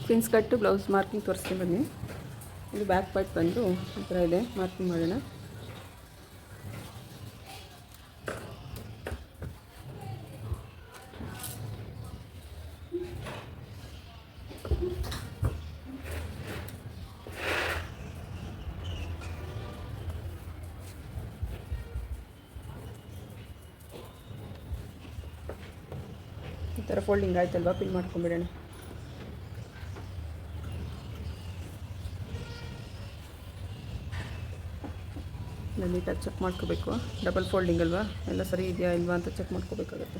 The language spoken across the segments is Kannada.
ಪ್ರಿನ್ಸ್ ಕಟ್ಟು ಬ್ಲೌಸ್ ಮಾರ್ಕಿಂಗ್ ತೋರಿಸ್ತೀನಿ ಬನ್ನಿ. ಇದು ಬ್ಯಾಕ್ ಪಾರ್ಟ್ ಬಂದು ಈ ಥರ ಇದೆ. ಮಾರ್ಕಿಂಗ್ ಮಾಡೋಣ. ಈ ಥರ ಫೋಲ್ಡಿಂಗ್ ಆಯ್ತಲ್ವಾ, ಪಿನ್ ಮಾಡ್ಕೊಂಬಿಡೋಣ. ನೀಟಾಗಿ ಚೆಕ್ ಮಾಡ್ಕೋಬೇಕು. ಡಬಲ್ ಫೋಲ್ಡಿಂಗ್ ಅಲ್ವಾ, ಎಲ್ಲ ಸರಿ ಇದೆಯಾ ಇಲ್ವಾ ಅಂತ ಚೆಕ್ ಮಾಡ್ಕೋಬೇಕಾಗತ್ತೆ.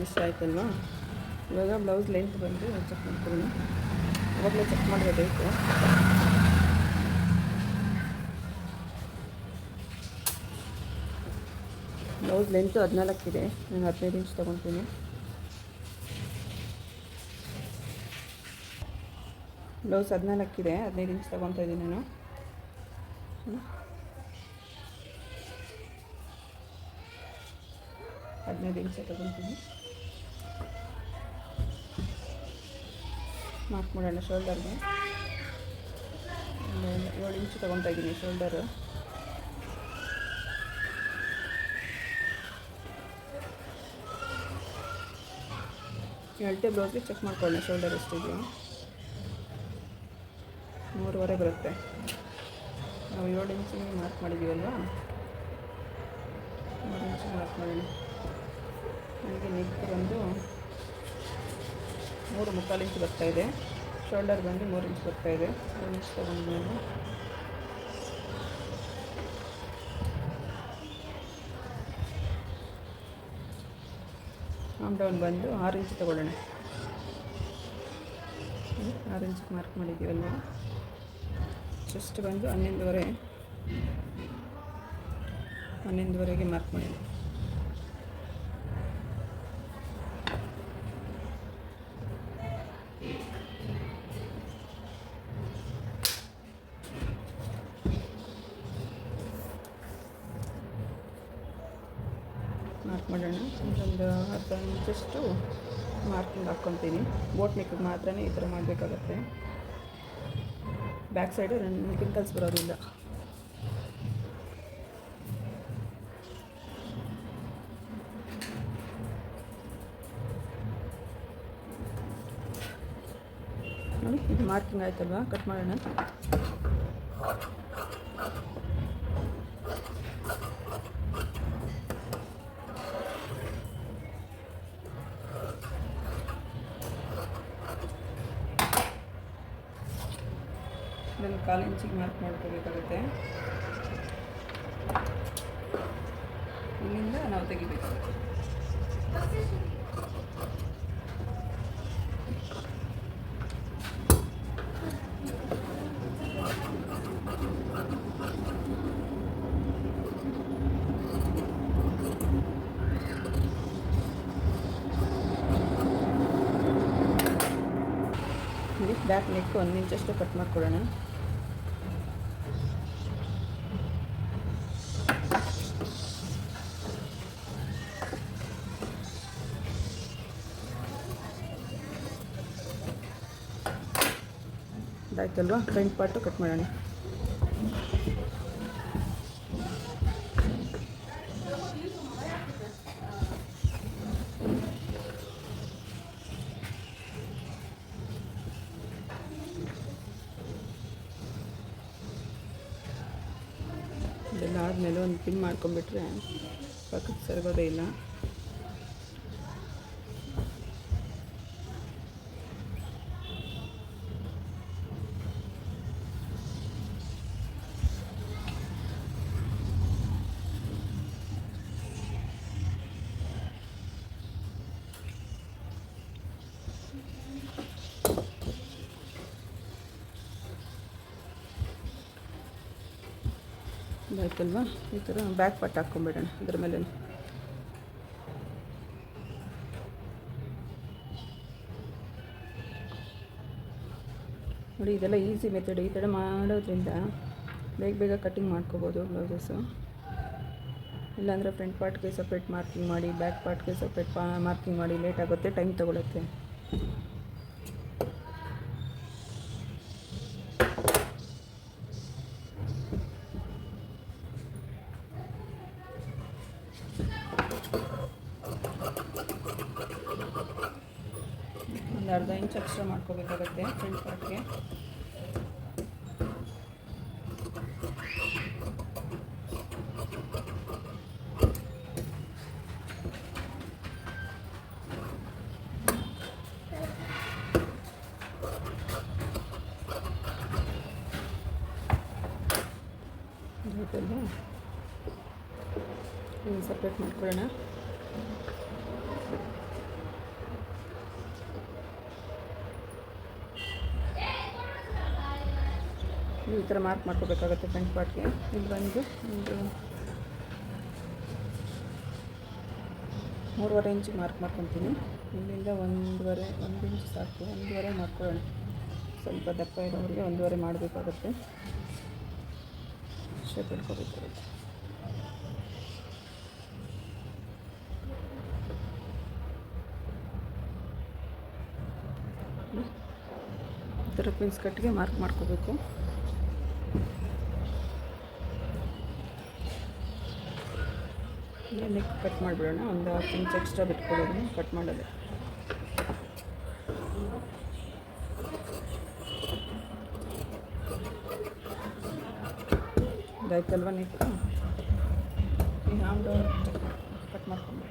ಇಷ್ಟ ಆಯ್ತಲ್ವಾ. ಇವಾಗ ಬ್ಲೌಸ್ ಲೆಂತ್ ಬಂದು ಚೆಕ್ ಮಾಡ್ಕೊಳ್ಳೋಣ. ಅವಾಗಲೇ ಚೆಕ್ ಮಾಡಬೇಕು. ಬ್ಲೌಸ್ ಲೆಂತು 14 ಇದೆ. ನಾನು 15 ಇಂಚ್ ತೊಗೊತೀನಿ. ಬ್ಲೌಸ್ 14 ಇದೆ, 15 ಇಂಚ್ ತೊಗೊತಾ ಇದ್ದೀನಿ ನಾನು. ಹದಿನೈದು ಇಂಚ್ ತೊಗೊತೀನಿ. ಮಾರ್ಕ್ ಮಾಡೋಣ ಶೋಲ್ಡರ್ಗೆ. 7 ಇಂಚ್ ತೊಗೊತಾ ಇದ್ದೀನಿ ಶೋಲ್ಡರು. ಅಳತೆ ಬ್ಲೌಸ್ಗೆ ಚೆಕ್ ಮಾಡ್ಕೊಳ್ಳೋಣ ಶೋಲ್ಡರ್ ಎಷ್ಟಿದೆಯೋ. 3.5 ಬರುತ್ತೆ. ನಾವು 7 ಇಂಚಿಗೆ ಮಾರ್ಕ್ ಮಾಡಿದ್ದೀವಲ್ವಾ, 3 ಇಂಚಿಗೆ ಮಾರ್ಕ್ ಮಾಡೋಣ. ನನಗೆ ನೆಕ್ ಬಂದು 3.25 ಇಂಚ್ ಬರ್ತಾಯಿದೆ. ಶೋಲ್ಡರ್ ಬಂದು 3 ಇಂಚ್ ಬರ್ತಾಯಿದೆ. 3 ಇಂಚ್ ತೊಗೊಂಡು ನಾನು ಆಮ್ ಡೌನ್ ಬಂದು 6 ಇಂಚ್ ತೊಗೊಳ್ಳೋಣ. 6 ಇಂಚಿಗೆ ಮಾರ್ಕ್ ಮಾಡಿದ್ದೀವಲ್ವ. ಚೆಸ್ಟ್ ಬಂದು 11.5ಗೆ ಮಾರ್ಕ್ ಮಾಡಿ. ಮಾರ್ಕ್ ಮಾಡೋಣ. ಒಂದು 10 ಇಂಚಷ್ಟು ಮಾರ್ಕಿಂಗ್ ಹಾಕ್ಕೊತೀನಿ. ಬೋಟ್ ನೆಕ್ಕಿಗೆ ಮಾತ್ರ ಈ ಥರ ಮಾಡಬೇಕಾಗತ್ತೆ. ಬ್ಯಾಕ್ ಸೈಡು ರಿಂಕಲ್ಸ್ ಬರೋದಿಲ್ಲ. ನೋಡಿ, ಇದು ಮಾರ್ಕಿಂಗ್ ಆಯ್ತಲ್ವಾ, ಕಟ್ ಮಾಡೋಣ. ಇದನ್ನು 1/4 ಇಂಚಿಗೆ ಮಾರ್ಕ್ ಮಾಡ್ಕೋಬೇಕಾಗುತ್ತೆ. ಇಲ್ಲಿಂದ ನಾವು ತೆಗಿಬೇಕಾಗುತ್ತೆ. ಇಲ್ಲಿ ಬ್ಯಾಕ್ ನೆಕ್ 1 ಇಂಚಷ್ಟು ಕಟ್ ಮಾಡ್ಕೊಳ್ಳೋಣ. ಇದಾಯ್ತಲ್ವಾ, ಫ್ರಂಟ್ ಪಾರ್ಟು ಕಟ್ ಮಾಡೋಣ. ಇದೆಲ್ಲ ಆದಮೇಲೆ ಒಂದು ಪಿನ್ ಮಾಡ್ಕೊಂಬಿಟ್ರೆ ಪಕ್ಕಕ್ಕೆ ಸರಿಗೋದೇ ಇಲ್ಲ. ಇದಾಯ್ತಲ್ವಾ, ಈ ಥರ ಬ್ಯಾಕ್ ಪಾರ್ಟ್ ಹಾಕ್ಕೊಂಬಿಡೋಣ ಇದ್ರ ಮೇಲೆ. ನೋಡಿ, ಇದೆಲ್ಲ ಈಸಿ ಮೆಥಡ್. ಈ ಥರ ಮಾಡೋದ್ರಿಂದ ಬೇಗ ಬೇಗ ಕಟ್ಟಿಂಗ್ ಮಾಡ್ಕೋಬೋದು ಬ್ಲೌಸಸ್ಸು. ಇಲ್ಲಾಂದರೆ ಫ್ರಂಟ್ ಪಾರ್ಟ್ಗೆ ಸಪ್ರೇಟ್ ಮಾರ್ಕಿಂಗ್ ಮಾಡಿ ಬ್ಯಾಕ್ ಪಾರ್ಟ್ಗೆ ಸಪ್ರೇಟ್ ಮಾರ್ಕಿಂಗ್ ಮಾಡಿ ಲೇಟ್ ಆಗುತ್ತೆ, ಟೈಮ್ ತೊಗೊಳುತ್ತೆ. ಒಂದು ಅರ್ಧ ಇಂಚ್ ಎಕ್ಸ್ಟ್ರಾ ಮಾಡ್ಕೋಬೇಕಾಗತ್ತೆ ಫ್ರಂಟ್ ಪಾರ್ಟ್ಗೆ. ಗೊತ್ತಲ್ವಾ, ಹಿಂಗೆ ಸಪ್ರೇಟ್ ಮಾಡ್ಕೊಳ್ಳೋಣ. ಈ ಥರ ಮಾರ್ಕ್ ಮಾಡ್ಕೋಬೇಕಾಗುತ್ತೆ ಫ್ರಂಟ್ ಪಾರ್ಟ್ಗೆ. ಇಲ್ಲಿ ಬಂದು ಒಂದು 3.5 ಇಂಚಿಗೆ ಮಾರ್ಕ್ ಮಾಡ್ಕೊತೀನಿ. ಇಲ್ಲಿಂದ 1 ಇಂಚ್ ಸಾಕು, 1.5 ಮಾಡ್ಕೊಳ್ಳೋಣ. ಸ್ವಲ್ಪ ದಪ್ಪ ಇರೋರಿಗೆ 1.5 ಮಾಡಬೇಕಾಗುತ್ತೆ, ಶೇಪ್ ಇಟ್ಕೋಬೇಕಾಗುತ್ತೆ. ಈ ಥರ ಪಿನ್ಸ್ ಕಟ್ಗೆ ಮಾರ್ಕ್ ಮಾಡ್ಕೋಬೇಕು. ನೆಕ್ ಕಟ್ ಮಾಡಿಬಿಡೋಣ. ಒಂದು 1/2 ಇಂಚ್ ಎಕ್ಸ್ಟ್ರಾ ಬಿಟ್ಕೊಳ್ಳೋದು ಕಟ್ ಮಾಡೋದು. ಇದಾಯ್ತಲ್ವ ನೆಕ್. ಈ ಹ್ಯಾಂಡ್ ಕಟ್ ಮಾಡ್ಕೊಂಬಿಡೋಣ.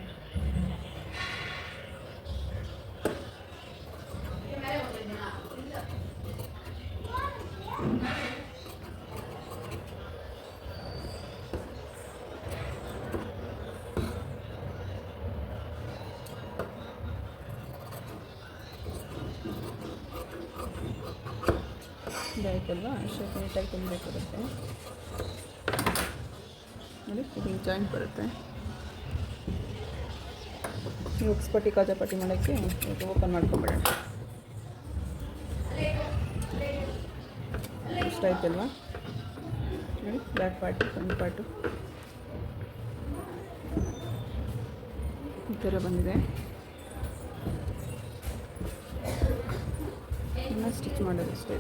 ಇದಾಯ್ತಲ್ವಾ, ಶೇಪ್ ನೀಟಾಗಿ ತುಂಬಬೇಕಾಗುತ್ತೆ. ನೋಡಿ, ಇದು ಜಾಯಿಂಟ್ ಬರುತ್ತೆ. ಈ ಉಕ್ಸ್ಪಟ್ಟಿ ಕಾಜಾಪಟ್ಟಿ ಮಾಡೋಕ್ಕೆ ಇದು ಓಪನ್ ಮಾಡ್ಕೊಂಬಿಡೋಣ. ಇಷ್ಟ ಆಯ್ತಲ್ವಾ. ನೋಡಿ, ಬ್ಯಾಕ್ ಪಾರ್ಟು ಫ್ರಂಟ್ ಪಾರ್ಟು ಈ ಥರ ಬಂದಿದೆ. ಇನ್ನು ಸ್ಟಿಚ್ ಮಾಡೋದು ಅಷ್ಟೇ.